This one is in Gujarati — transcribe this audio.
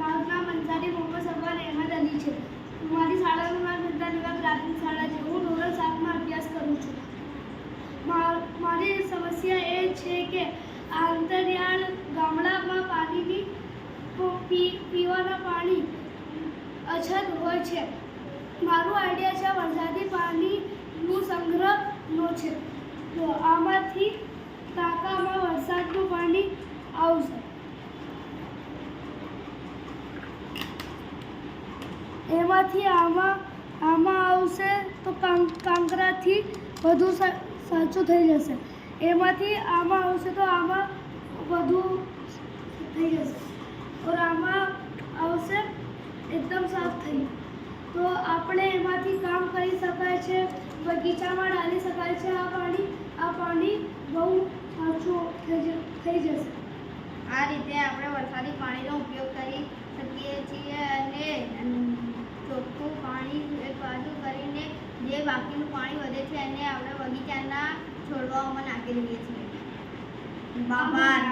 મારું નામ અંસારી મોહમ્મદ સરવાર અહેમદ અલી છે. મારી શાળાનું નામ જનતા પ્રાથમિક શાળા છે. હું ધોરણ 7માં અભ્યાસ કરું છું. મારી સમસ્યા એ છે કે અંતરિયાળ ગામડામાં પાણીની પીવાના પાણી અછત હોય છે. મારું આઈડિયા છે વરસાદી પાણીનું સંગ્રહનો છે. તો આમાંથી ટાંકામાં વરસાદનું પાણી આવશે. એમાંથી આમાં આવશે તો કાંકરાથી વધુ સાચું થઈ જશે. એમાંથી આમાં આવશે તો આમાં વધુ થઈ જશે. और આમાં આવશે એકદમ સાફ થઈ. તો આપણે એમાંથી કામ કરી શકાય છે. બગીચામાં ડાલી શકાય છે. આ પાણી બહુ સાચું થઈ જશે. આ રીતે આપણે વરસાદી પાણીનો ઉપયોગ કરી શકીએ છીએ અને ચોખ્ખું પાણી એક બાજુ કરીને જે બાકીનું પાણી વધે છે એને આપણે બગીચાના છોડવાઓમાં નાખી દઈએ છીએ. આભાર.